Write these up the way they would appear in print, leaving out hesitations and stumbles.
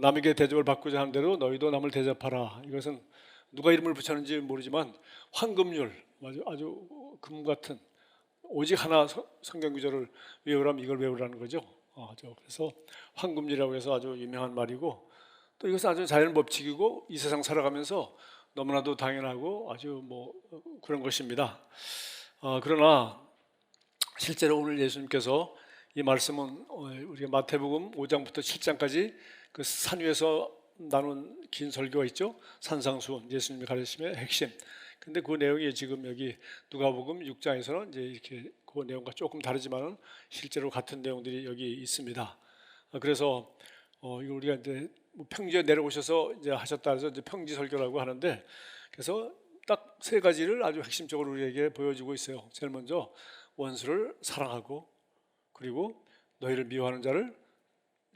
남에게 대접을 받고자 하는 대로 너희도 남을 대접하라. 이것은 누가 이름을 붙였는지 모르지만 황금률, 아주 금 같은 오직 하나 성경 구절을 외우라면 이걸 외우라는 거죠. 그래서 황금률이라고 해서 아주 유명한 말이고, 또 이것은 아주 자연 법칙이고 이 세상 살아가면서 너무나도 당연하고 아주 그런 것입니다. 그러나 실제로 오늘 예수님께서 이 말씀은 우리가 마태복음 5장부터 7장까지 그 산 위에서 나눈 긴 설교가 있죠. 산상수훈, 예수님이 가르치심의 핵심. 근데 그 내용이 지금 여기 누가복음 6장에서는 이제 이렇게 그 내용과 조금 다르지만은 실제로 같은 내용들이 여기 있습니다. 그래서 이거 우리가 이제 평지에 내려오셔서 이제 하셨다 해서 이제 평지 설교라고 하는데, 그래서 딱 세 가지를 아주 핵심적으로 우리에게 보여주고 있어요. 제일 먼저 원수를 사랑하고, 그리고 너희를 미워하는 자를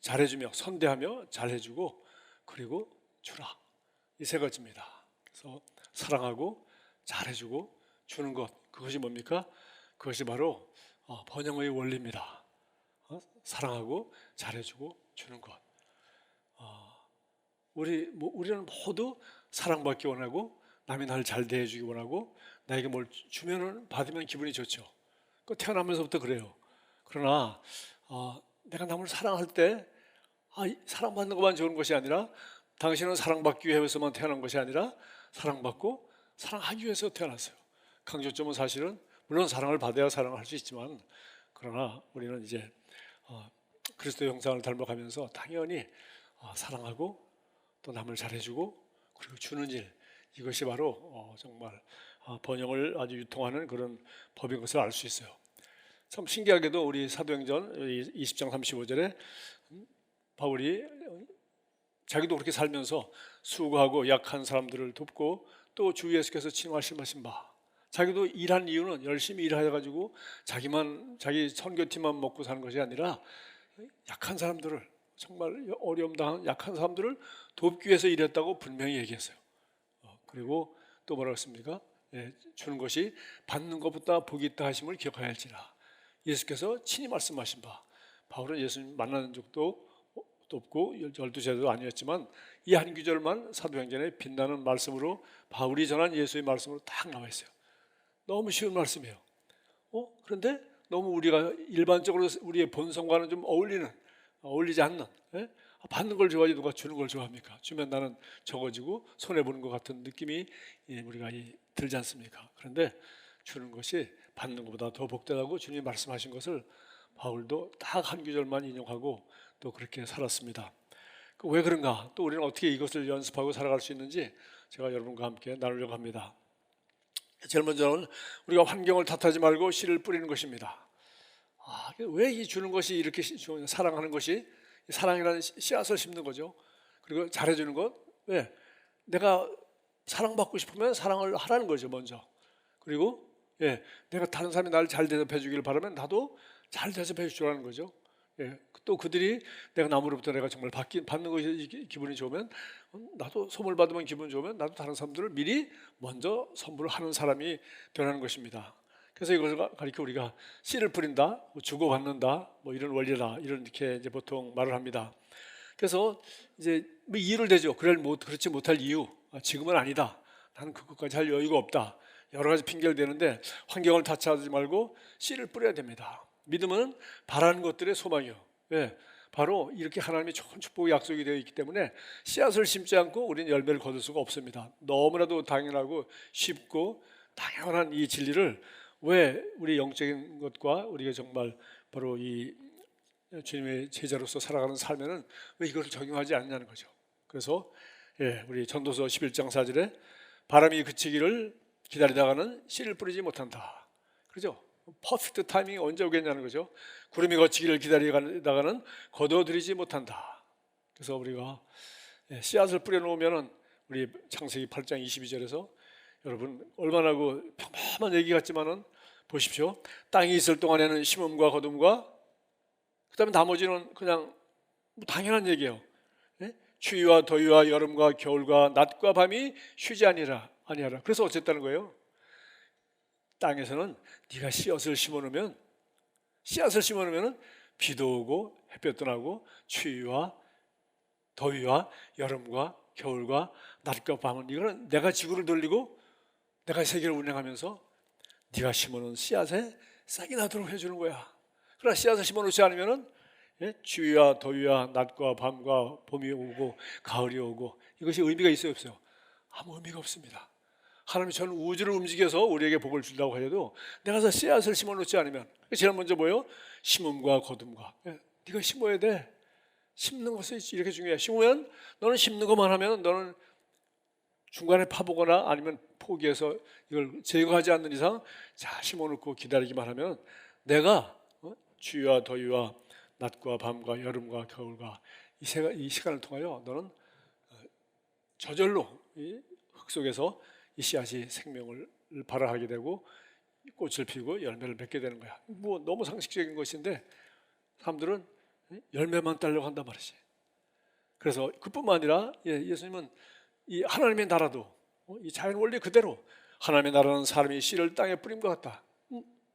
잘해주며, 선대하며 잘해주고, 그리고 주라. 이 세 가지입니다. 그래서 사랑하고 잘해주고 주는 것, 그것이 뭡니까? 그것이 바로 번영의 원리입니다. 사랑하고 잘해주고 주는 것. 우리는 모두 사랑받기 원하고, 남이 나를 잘 대해주기 원하고, 나에게 뭘 주면은 받으면 기분이 좋죠. 그 태어나면서부터 그래요. 그러나 내가 남을 사랑할 때 사랑받는 것만 좋은 것이 아니라, 당신은 사랑받기 위해서만 태어난 것이 아니라 사랑받고 사랑하기 위해서 태어났어요. 강조점은 사실은 물론 사랑을 받아야 사랑을 할 수 있지만, 그러나 우리는 이제 그리스도의 형상을 닮아가면서 당연히 사랑하고 또 남을 잘해주고 그리고 주는 일, 이것이 바로 정말 번영을 아주 유통하는 그런 법인 것을 알 수 있어요. 참 신기하게도 우리 사도행전 20장 35절에 바울이 자기도 그렇게 살면서 수고하고 약한 사람들을 돕고, 또 주 예수께서 말씀하신 바, 자기도 일한 이유는 열심히 일해가지고 자기 선교팀만 먹고 사는 것이 아니라 약한 사람들을, 정말 어려움 당한 약한 사람들을 돕기 위해서 일했다고 분명히 얘기했어요. 그리고 또 뭐라고 했습니까? 주는 것이 받는 것보다 복이 있다 하심을 기억하여야 할지라. 예수께서 친히 말씀하신 바, 바울은 예수님 만나는 적도 없고 12제도 아니었지만 이 한 구절만 사도행전에 빛나는 말씀으로, 바울이 전한 예수의 말씀으로 딱 나와 있어요. 너무 쉬운 말씀이에요. 그런데 너무 우리가 일반적으로 우리의 본성과는 좀 어울리지 않는, 받는 걸 좋아하지 누가 주는 걸 좋아합니까? 주면 나는 적어지고 손해보는 것 같은 느낌이 우리가 들지 않습니까? 그런데 주는 것이 받는 것보다 더 복되다고 주님이 말씀하신 것을 바울도 딱 한 구절만 인용하고 또 그렇게 살았습니다. 왜 그런가? 또 우리는 어떻게 이것을 연습하고 살아갈 수 있는지 제가 여러분과 함께 나누려고 합니다. 제일 먼저는 우리가 환경을 탓하지 말고 씨를 뿌리는 것입니다. 왜 이 주는 것이 이렇게 사랑하는 것이, 사랑이라는 씨앗을 심는 거죠. 그리고 잘해주는 것, 왜? 내가 사랑받고 싶으면 사랑을 하라는 거죠, 먼저. 그리고 내가 다른 사람이 나를 잘 대접해 주기를 바라면 나도 잘 대접해 주라는 거죠. 또 그들이 내가 남으로부터 내가 정말 받는 것이 기분이 좋으면, 나도 선물 받으면 기분 좋으면 나도 다른 사람들을 미리 먼저 선물을 하는 사람이 되라는 것입니다. 그래서 이것을 가리켜 우리가 씨를 뿌린다, 주고받는다, 이런 원리다, 이렇게 이제 보통 말을 합니다. 그래서 이제 이유를 대죠. 그렇지 못할 이유, 지금은 아니다, 나는 그것까지 할 여유가 없다, 여러 가지 핑계를 대는데 환경을 탓하지 말고 씨를 뿌려야 됩니다. 믿음은 바라는 것들의 소망이요. 바로 이렇게 하나님의 좋은 축복의 약속이 되어 있기 때문에 씨앗을 심지 않고 우리는 열매를 거둘 수가 없습니다. 너무나도 당연하고 쉽고 당연한 이 진리를 왜 우리 영적인 것과 우리가 정말 바로 이 주님의 제자로서 살아가는 삶에는 왜 이것을 적용하지 않냐는 거죠. 그래서 우리 전도서 11장 4절에 바람이 그치기를 기다리다가는 씨를 뿌리지 못한다, 그렇죠? 퍼펙트 타이밍이 언제 오겠냐는 거죠. 구름이 거치기를 기다리다가는 거둬들이지 못한다. 그래서 우리가 씨앗을 뿌려놓으면, 우리 창세기 8장 22절에서 여러분 얼마나 그 평범한 얘기 같지만은 보십시오. 땅이 있을 동안에는 심음과 거둠과 그다음에 나머지는 그냥 당연한 얘기예요. 추위와 더위와 여름과 겨울과 낮과 밤이 쉬지 아니하라. 그래서 어쨌다는 거예요? 땅에서는 네가 씨앗을 심어놓으면 비도 오고 햇볕도 나고 추위와 더위와 여름과 겨울과 낮과 밤은 이거는 내가 지구를 돌리고 내가 세계를 운행하면서 네가 심어놓은 씨앗에 싹이 나도록 해주는 거야. 그러나 씨앗을 심어놓지 않으면은 추위와 더위와 낮과 밤과 봄이 오고 가을이 오고 이것이 의미가 있어요, 없어요? 아무 의미가 없습니다. 하나님이 전 우주를 움직여서 우리에게 복을 준다고 하여도 내가 씨앗을 심어놓지 않으면, 제일 먼저 뭐예요? 심음과 거둠과. 네가 심어야 돼. 심는 것이 이렇게 중요해. 심으면 너는 심는 것만 하면 너는 중간에 파보거나 아니면 포기해서 이걸 제거하지 않는 이상 잘 심어놓고 기다리기만 하면 내가 추위와 더위와 낮과 밤과 여름과 겨울과 이 시간을 통하여 너는 저절로 이 흙 속에서 이 씨앗이 생명을 발화하게 되고 꽃을 피우고 열매를 맺게 되는 거야. 뭐 너무 상식적인 것인데 사람들은 열매만 따려고 한단 말이지. 그래서 그뿐만 아니라 예수님은 이 하나님의 나라도 이 자연 원리 그대로 하나님의 나라는 사람이 씨를 땅에 뿌림과 같다.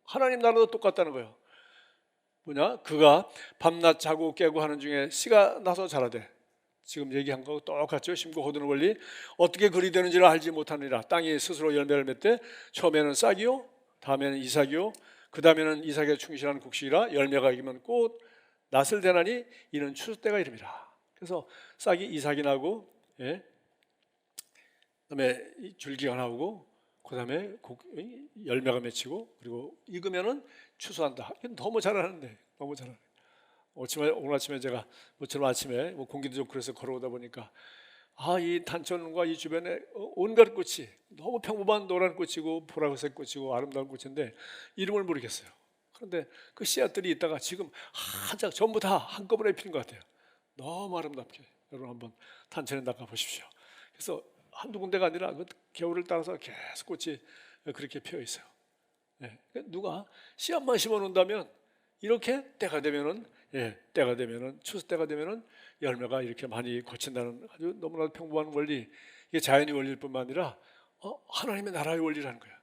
하나님 나라도 똑같다는 거예요. 뭐냐? 그가 밤낮 자고 깨고 하는 중에 씨가 나서 자라되, 지금 얘기한 거 똑같죠. 심고 거두는 원리. 어떻게 그리 되는지를 알지 못하느니라. 땅이 스스로 열매를 맺되 처음에는 싹이요, 다음에는 이삭이요, 그 다음에는 이삭에 충실한 곡식이라 열매가 익으면 곧 낫을 대나니 이는 추수 때가 이름이라. 그래서 싹이 이삭이 나고, 그다음에 줄기가 나오고, 그다음에 열매가 맺히고, 그리고 익으면은 추수한다. 너무 잘하는데, 너무 잘하네. 오늘 아침에 제가 모처럼 아침에 공기도 좋고 그래서 걸어오다 보니까 이 단천과 이 주변에 온갖 꽃이 너무 평범한 노란 꽃이고 보라색 꽃이고 아름다운 꽃인데 이름을 모르겠어요. 그런데 그 씨앗들이 있다가 지금 한짝 전부 다 한꺼번에 피는 것 같아요. 너무 아름답게. 여러분 한번 단천에 나가 보십시오. 그래서 한두 군데가 아니라 그 겨울을 따라서 계속 꽃이 그렇게 피어 있어요. 누가 씨앗만 심어 놓는다면 이렇게 때가 되면은 추수 때가 되면은 열매가 이렇게 많이 거친다는 아주 너무나도 평범한 원리. 이게 자연의 원리일 뿐만 아니라 하나님의 나라의 원리라는 거예요.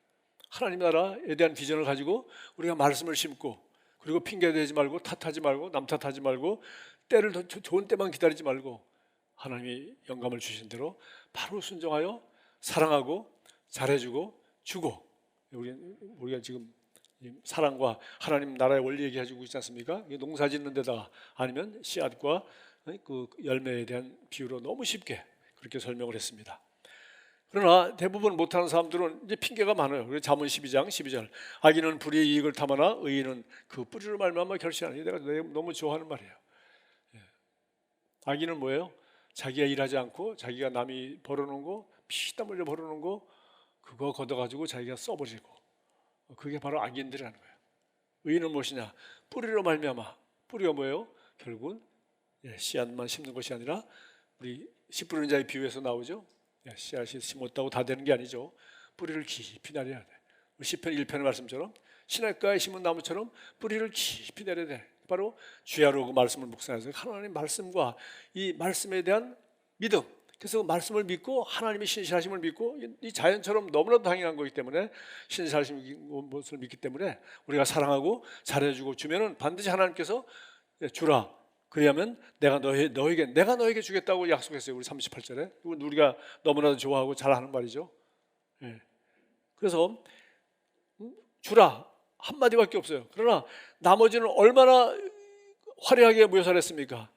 하나님의 나라에 대한 비전을 가지고 우리가 말씀을 심고, 그리고 핑계대지 말고 탓하지 말고 남 탓하지 말고 때를 더 좋은 때만 기다리지 말고 하나님이 영감을 주신 대로 바로 순종하여 사랑하고 잘해주고 주고. 우리가 지금 사랑과 하나님 나라의 원리 얘기해주고 있지 않습니까? 농사 짓는 데다가 아니면 씨앗과 그 열매에 대한 비유로 너무 쉽게 그렇게 설명을 했습니다. 그러나 대부분 못하는 사람들은 이제 핑계가 많아요. 그래서 잠언 12장 12절 악인은 불의의 이익을 탐하나 의인은 그 뿌리로 말미암아 결실하니. 내가 너무 좋아하는 말이에요. 악인은 뭐예요? 자기가 일하지 않고 자기가 남이 벌어놓은 거, 피땀 흘려 벌어놓은 거 그거 걷어가지고 자기가 써버리고, 그게 바로 악인들이라는 거예요. 의인은 무엇이냐? 뿌리로 말미암아. 뿌리가 뭐예요? 결국은 씨앗만 심는 것이 아니라 우리 씨 뿌리는 자의 비유에서 나오죠. 씨앗이 심었다고 다 되는 게 아니죠. 뿌리를 깊이 내려야 돼. 시편 1편의 말씀처럼 시냇가에 심은 나무처럼 뿌리를 깊이 내려야 돼. 바로 주야로 그 말씀을 묵상해서 하나님 말씀과 이 말씀에 대한 믿음. 그래서 말씀을 믿고 하나님의 신실하심을 믿고 이 자연처럼 너무나도 당연한 거기 때문에 신실하신 것을 믿기 때문에 우리가 사랑하고 잘해주고 주면은 반드시 하나님께서 주라. 그러면 내가 너에게 주겠다고 약속했어요. 우리 38절에. 우리가 너무나도 좋아하고 잘하는 말이죠. 그래서 주라 한마디밖에 없어요. 그러나 나머지는 얼마나 화려하게 묘사했습니까?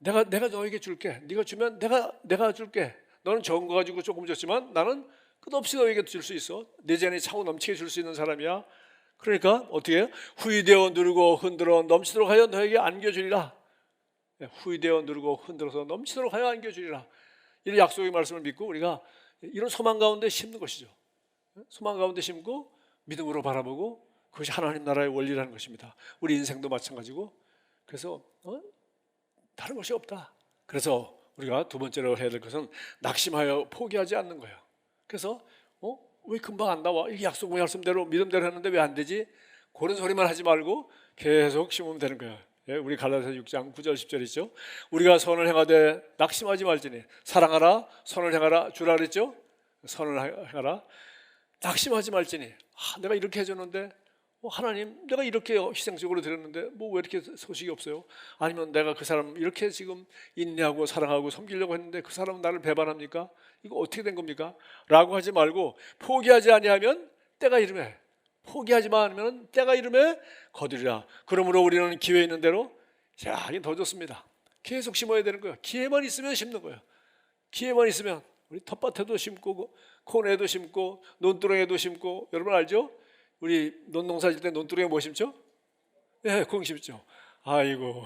내가 너에게 줄게. 네가 주면 내가 줄게. 너는 적은 거 가지고 조금 줬지만 나는 끝없이 너에게 줄 수 있어. 내 잔이 차고 넘치게 줄 수 있는 사람이야. 그러니까 어떻게 해요? 후이되어 누르고 흔들어 넘치도록 하여 너에게 안겨주리라. 후이되어 누르고 흔들어서 넘치도록 하여 안겨주리라. 이런 약속의 말씀을 믿고 우리가 이런 소망 가운데 심는 것이죠. 소망 가운데 심고 믿음으로 바라보고, 그것이 하나님 나라의 원리라는 것입니다. 우리 인생도 마찬가지고. 그래서 다른 것이 없다. 그래서 우리가 두 번째로 해야 될 것은 낙심하여 포기하지 않는 거예요. 그래서 왜 금방 안 나와? 이게 약속 말씀대로 믿음대로 했는데 왜 안 되지? 그런 소리만 하지 말고 계속 심으면 되는 거예요. 우리 갈라디아서 6장 9절 10절 있죠. 우리가 선을 행하되 낙심하지 말지니 사랑하라, 선을 행하라 주라 그랬죠. 선을 행하라, 낙심하지 말지니. 내가 이렇게 해줬는데 하나님, 내가 이렇게 희생적으로 드렸는데 뭐 왜 이렇게 소식이 없어요? 아니면 내가 그 사람 이렇게 지금 인내하고 사랑하고 섬기려고 했는데 그 사람은 나를 배반합니까? 이거 어떻게 된 겁니까? 라고 하지 말고, 포기하지 아니하면 때가 이르매, 포기하지만 않으면 때가 이르매 거두리라. 그러므로 우리는 기회 있는 대로, 자, 이게 더 좋습니다. 계속 심어야 되는 거예요. 기회만 있으면 심는 거예요. 기회만 있으면 우리 텃밭에도 심고 콘에도 심고 논두렁에도 심고. 여러분 알죠? 우리 논농사 질 때 논두렁에 뭐 심죠? 예, 콩 심죠. 아이고,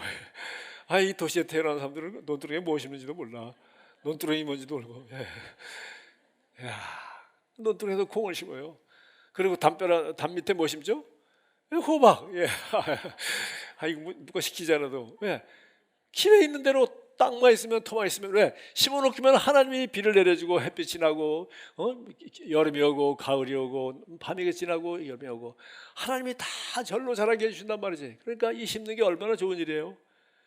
이 도시에 태어난 사람들은 논두렁에 뭐 심는지도 몰라. 논두렁이 뭔지도 모르고. 예. 야, 논두렁에도 콩을 심어요. 그리고 담 밑에 뭐 심죠? 예, 호박. 예. 이거 누가 시키지 않아도. 예. 기회 있는 대로 땅만 있으면, 터만 있으면, 왜? 심어놓기만 하나님이 비를 내려주고 햇빛이 나고, 여름이 오고 가을이 오고 밤이 지나고 여름이 오고, 하나님이 다 절로 자라게 해주신단 말이지. 그러니까 이 심는 게 얼마나 좋은 일이에요.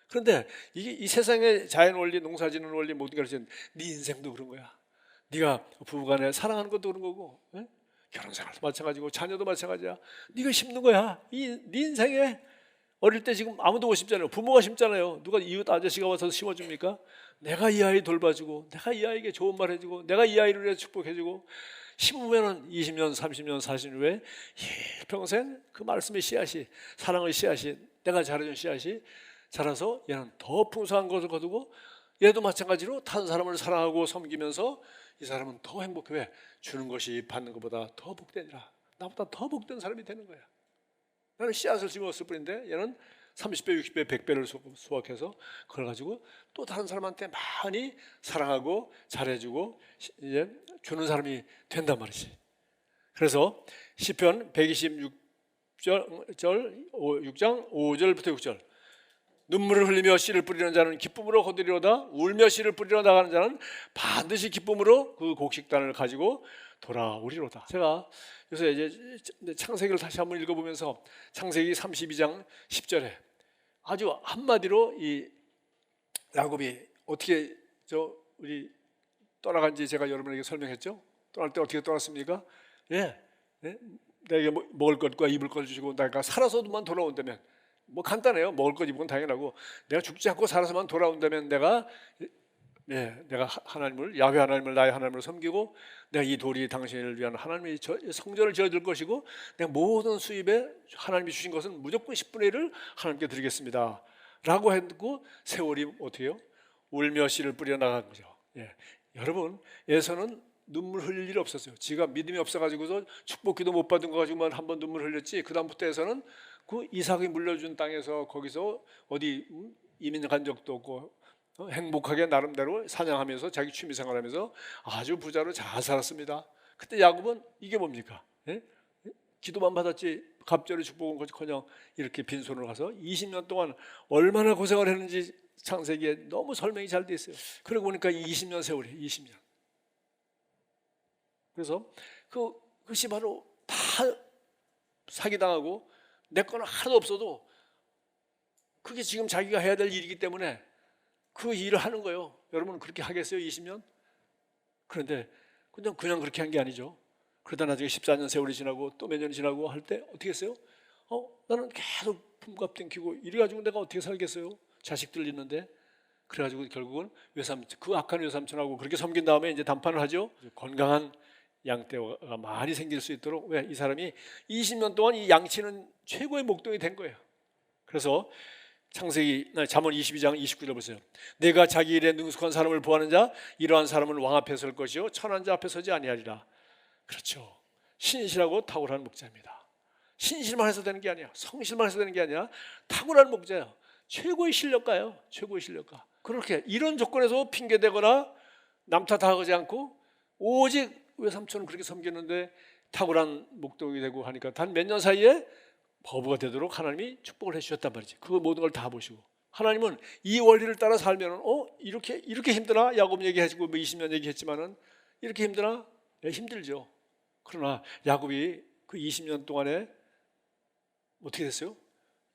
그런데 이게 이 세상의 자연 원리, 농사짓는 원리, 모든 걸 가르치는 네 인생도 그런 거야. 네가 부부간에 사랑하는 것도 그런 거고, 결혼생활도 마찬가지고 자녀도 마찬가지야. 네가 심는 거야. 네 인생에. 어릴 때 지금 아무도 못 심잖아요. 부모가 심잖아요. 누가 이웃 아저씨가 와서 심어줍니까? 내가 이 아이 돌봐주고, 내가 이 아이에게 좋은 말 해주고, 내가 이 아이를 위해 축복해주고, 심으면 20년, 30년, 40년 후에 평생 그 말씀의 씨앗이, 사랑의 씨앗이, 내가 잘해준 씨앗이 자라서 얘는 더 풍성한 것을 거두고, 얘도 마찬가지로 다른 사람을 사랑하고 섬기면서 이 사람은 더 행복해. 왜? 주는 것이 받는 것보다 더 복되니라. 나보다 더 복된 사람이 되는 거야. 나는 씨앗을 심었을 뿐인데 얘는 30배, 60배, 100배를 수확해서 그걸 가지고 또 다른 사람한테 많이 사랑하고 잘해주고 이제 주는 사람이 된단 말이지. 그래서 시편 126장 5절부터 6절, 눈물을 흘리며 씨를 뿌리는 자는 기쁨으로 거두리로다. 울며 씨를 뿌리러 나가는 자는 반드시 기쁨으로 그 곡식단을 가지고 돌아오리로다. 제가 요새 이제 창세기를 다시 한번 읽어보면서 창세기 32장 10절에 아주 한마디로 이 야곱이 어떻게 우리 떠나간지 제가 여러분에게 설명했죠. 떠날 때 어떻게 떠났습니까? 내게 먹을 것과 입을 것 주시고 내가 살아서만 돌아온다면, 뭐 간단해요. 먹을 것 입은 건 당연하고, 내가 죽지 않고 살아서만 돌아온다면 내가 하나님을, 야훼 하나님을 나의 하나님을 섬기고, 내가 이 돌이 당신을 위한 하나님의 성전을 지어줄 것이고, 내가 모든 수입에 하나님이 주신 것은 무조건 10분의 1을 하나님께 드리겠습니다 라고 했고, 세월이 어떻게 해요? 울며 씨를 뿌려 나간 거죠. 여러분, 예서는 눈물 흘릴 일이 없었어요. 지가 믿음이 없어가지고서 축복기도 못 받은 거 가지고만 한번 눈물 흘렸지, 그 다음부터 해서는 그 이삭이 물려준 땅에서 거기서 어디 이민 간 적도 없고, 행복하게 나름대로 사냥하면서 자기 취미생활하면서 아주 부자로 잘 살았습니다. 그때 야곱은 이게 뭡니까? 기도만 받았지 갑절의 축복은 거짓커녕 이렇게 빈손으로 가서 20년 동안 얼마나 고생을 했는지 창세기에 너무 설명이 잘 돼 있어요. 그러고 보니까 20년 세월이 20년. 그래서 그것이 바로 다 사기당하고 내 거는 하나도 없어도 그게 지금 자기가 해야 될 일이기 때문에 그 일을 하는 거예요. 여러분 그렇게 하겠어요? 20년? 그런데 그냥 그렇게 한 게 아니죠. 그러다 나중에 14년 세월이 지나고 또 몇 년이 지나고 할 때 어떻게 했어요? 나는 계속 품값 땡기고 이래가지고 내가 어떻게 살겠어요? 자식들 있는데. 그래가지고 결국은 그 악한 외삼촌하고 그렇게 섬긴 다음에 이제 담판을 하죠. 건강한 양떼가 많이 생길 수 있도록. 왜? 이 사람이 20년 동안 이 양치는 최고의 목동이 된 거예요. 그래서 잠언 22장 29절 보세요. 내가 자기 일에 능숙한 사람을 보하는 자, 이러한 사람은 왕 앞에 설 것이요 천한 자 앞에 서지 아니하리라. 그렇죠. 신실하고 탁월한 목자입니다. 신실만 해서 되는 게 아니야. 성실만 해서 되는 게 아니라 탁월한 목자예요. 최고의 실력가예요. 최고의 실력가. 그렇게 이런 조건에서 핑계대거나 남 탓하지 않고 오직 외삼촌은 그렇게 섬겼는데 탁월한 목동이 되고 하니까 단 몇 년 사이에 거부가 되도록 하나님이 축복을 해주셨단 말이지. 그 모든 걸 다 보시고 하나님은 이 원리를 따라 살면 이렇게 힘드나? 야곱 얘기해주고 20년 얘기했지만은 이렇게 힘드나? 힘들죠. 그러나 야곱이 그 20년 동안에 어떻게 됐어요?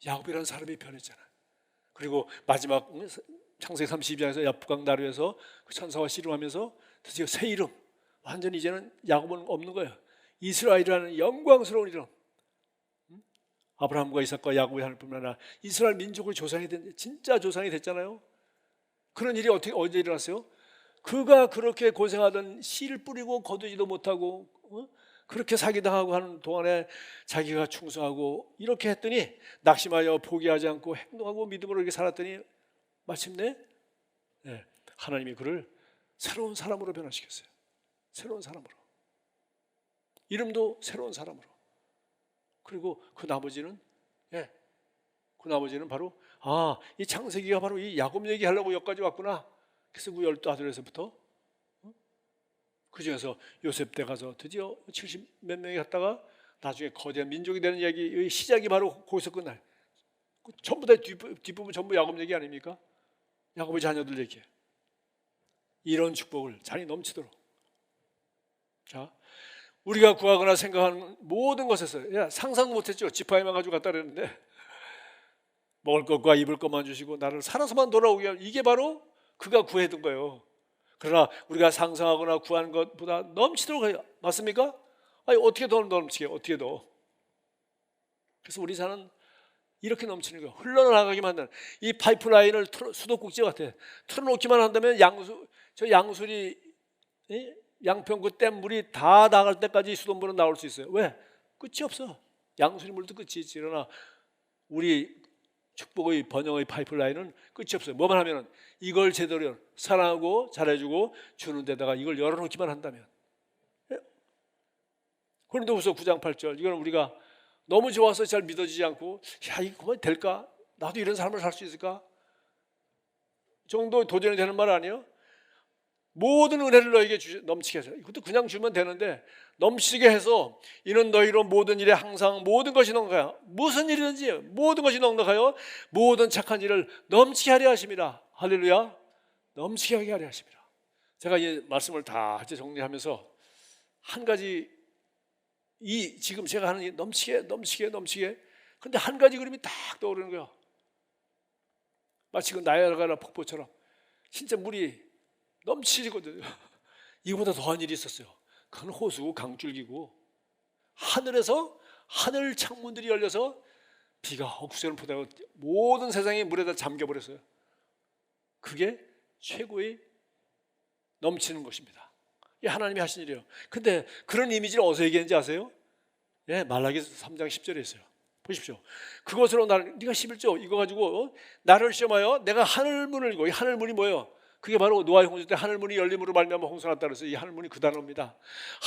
야곱이라는 사람이 변했잖아요. 그리고 마지막 창세기 32장에서 야프강 나루에서 그 천사와 씨름하면서 드디어 새 이름, 완전히 이제는 야곱은 없는 거예요. 이스라엘이라는 영광스러운 이름. 아브라함과 이삭과 야곱의 하나님뿐만 아니라 이스라엘 민족의 조상이 된 진짜 조상이 됐잖아요. 그런 일이 어떻게 언제 일어났어요? 그가 그렇게 고생하던 씨를 뿌리고 거두지도 못하고 그렇게 사기당하고 하는 동안에 자기가 충성하고 이렇게 했더니 낙심하여 포기하지 않고 행동하고 믿음으로 이렇게 살았더니 마침내 하나님이 그를 새로운 사람으로 변화시켰어요. 새로운 사람으로. 이름도 새로운 사람으로. 그리고 그 나머지는 바로 이 창세기가 바로 이 야곱 얘기하려고 여기까지 왔구나. 그래서 그 12아들에서부터 그 중에서 요셉 때 가서 드디어 70 몇 명이 갔다가 나중에 거대한 민족이 되는 얘기 시작이 바로 거기서 끝나요. 전부 다 뒷부분 전부 야곱 얘기 아닙니까? 야곱의 자녀들 얘기예요. 이런 축복을 잔이 넘치도록. 자, 우리가 구하거나 생각하는 모든 것에서 상상도 못했죠. 지팡이만 가지고 갔다 그랬는데 먹을 것과 입을 것만 주시고 나를 살아서만 돌아오게 하면 이게 바로 그가 구해둔 거예요. 그러나 우리가 상상하거나 구하는 것보다 넘치도록 해요. 맞습니까? 아니 어떻게 더 넘치게 어떻게 더. 그래서 우리 산은 이렇게 넘치는 거예요. 흘러나가기만 한다는 이 파이프라인을 수도꼭지 같아. 틀어놓기만 한다면 양수리 양평 그 댐 물이 다 나갈 때까지 수돗물은 나올 수 있어요. 왜? 끝이 없어. 양수리 물도 끝이 있지. 그러나 우리 축복의 번영의 파이프라인은 끝이 없어요. 뭐만 하면은 이걸 제대로 사랑하고 잘해주고 주는 데다가 이걸 열어놓기만 한다면. 고린도후서 9장 8절 이건 우리가 너무 좋아서 잘 믿어지지 않고 이거 그만 될까? 나도 이런 삶을 살 수 있을까? 정도 도전이 되는 말 아니에요? 모든 은혜를 너에게 넘치게 해서 이것도 그냥 주면 되는데 넘치게 해서 이는 너희로 모든 일에 항상 모든 것이 넉넉하여 무슨 일이든지 모든 것이 넉넉하여 모든 착한 일을 넘치게 하려 하심이라. 할렐루야. 넘치게 하려 하심이라. 제가 이 말씀을 다 정리하면서 한 가지 지금 제가 하는 이 넘치게 근데 한 가지 그림이 딱 떠오르는 거예요. 마치 그 나야가라 폭포처럼 진짜 물이 넘치거든요. 이거보다 더한 일이 있었어요. 큰 호수 강줄기고 하늘에서 하늘 창문들이 열려서 비가 억수로 퍼대고 모든 세상이 물에다 잠겨버렸어요. 그게 최고의 넘치는 것입니다. 이게 하나님이 하신 일이에요. 근데 그런 이미지를 어디서 얘기했는지 아세요? 말라기 3장 10절에 있어요. 보십시오. 그것으로 네가 11조 이거 가지고 나를 시험하여 내가 하늘문을 열고 이 하늘문이 뭐예요? 그게 바로 노아의 홍수 때 하늘문이 열림으로 말미암아 홍수가 났다 그래서 이 하늘문이 그 단어입니다.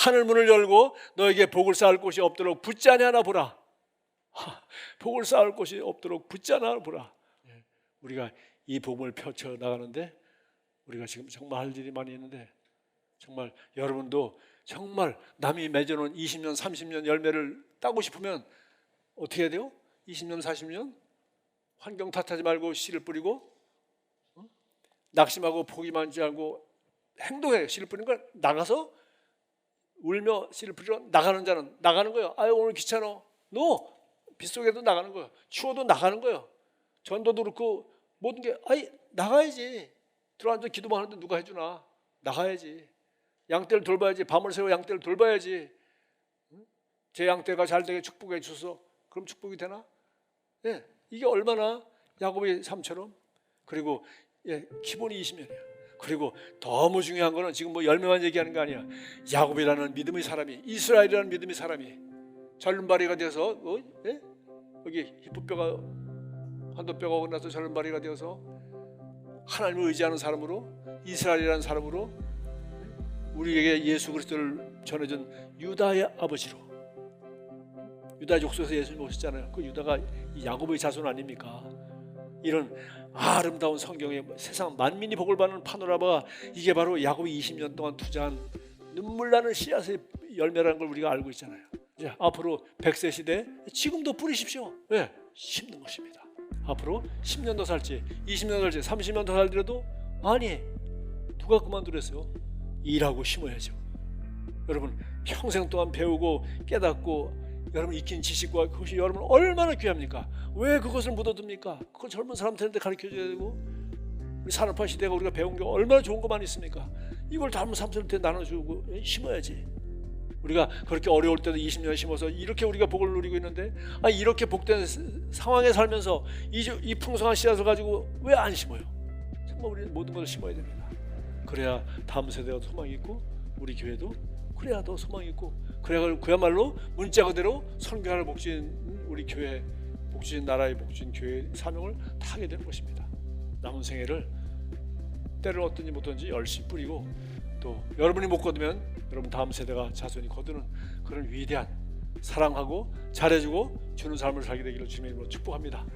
하늘문을 열고 너에게 복을 쌓을 곳이 없도록 붙지 않나 보라. 복을 쌓을 곳이 없도록 붙지 않나 보라. 우리가 이 복을 펼쳐 나가는데 우리가 지금 정말 할 일이 많이 있는데 정말 여러분도 정말 남이 맺어놓은 20년 30년 열매를 따고 싶으면 어떻게 해야 돼요? 20년 40년 환경 탓하지 말고 씨를 뿌리고 낙심하고 포기만 하지 않고 행동해요. 씨를 뿌리는 걸 나가서 울며 씨를 뿌리러 나가는 자는 나가는 거예요. 아유 오늘 귀찮아. 빗속에도 나가는 거예요. 추워도 나가는 거예요. 전도도 그렇고 모든 게 나가야지. 들어앉아 기도만 하는데 누가 해주나. 나가야지. 양떼를 돌봐야지. 밤을 새워 양떼를 돌봐야지. 제 양떼가 잘 되게 축복해 주소서. 그럼 축복이 되나? 이게 얼마나 야곱의 삶처럼. 그리고 기본이 20년이야. 그리고 너무 중요한 거는 지금 뭐 열매만 얘기하는 거 아니야. 야곱이라는 믿음의 사람이 이스라엘이라는 믿음의 사람이 절름발이가 되어서 여기 히프뼈가 한도뼈가 오고 절름발이가 되어서 하나님을 의지하는 사람으로 이스라엘이라는 사람으로 우리에게 예수 그리스도를 전해준 유다의 아버지로 유다 족속에서 예수님 오셨잖아요. 그 유다가 야곱의 자손 아닙니까? 이런 아름다운 성경에 세상 만민이 복을 받는 파노라마가 이게 바로 야곱이 20년 동안 투자한 눈물 나는 씨앗의 열매라는 걸 우리가 알고 있잖아요. 이제 앞으로 100세 시대 지금도 뿌리십시오. 심는 것입니다. 앞으로 10년 더 살지 20년 더 살지 30년 더 살더라도 아니 누가 그만두랬어요? 일하고 심어야죠. 여러분 평생 동안 배우고 깨닫고 여러분 익힌 지식과 그것이 여러분 얼마나 귀합니까? 왜 그것을 묻어둡니까? 그걸 젊은 사람들한테 가르쳐줘야 되고 우리 산업화 시대가 우리가 배운 게 얼마나 좋은 것만 있습니까? 이걸 젊은 사람들한테 나눠주고 심어야지. 우리가 그렇게 어려울 때도 20년 심어서 이렇게 우리가 복을 누리고 있는데, 이렇게 복된 상황에 살면서 이 풍성한 씨앗을 가지고 왜 안 심어요? 정말 우리 모든 것을 심어야 됩니다. 그래야 다음 세대가 소망이 있고, 우리 교회도 그래야 더 소망이 있고, 그래야 그야말로 문자 그대로 선교하는 복진 우리 교회, 복진 나라의 복진 교회 사명을 다 하게 되는 것입니다. 남은 생애를 때를 얻든지 못든지 열심히 뿌리고, 또 여러분이 못 거두면 여러분 다음 세대가 자손이 거두는 그런 위대한, 사랑하고 잘해주고 주는 삶을 살게 되기를 주님의 이름으로 축복합니다.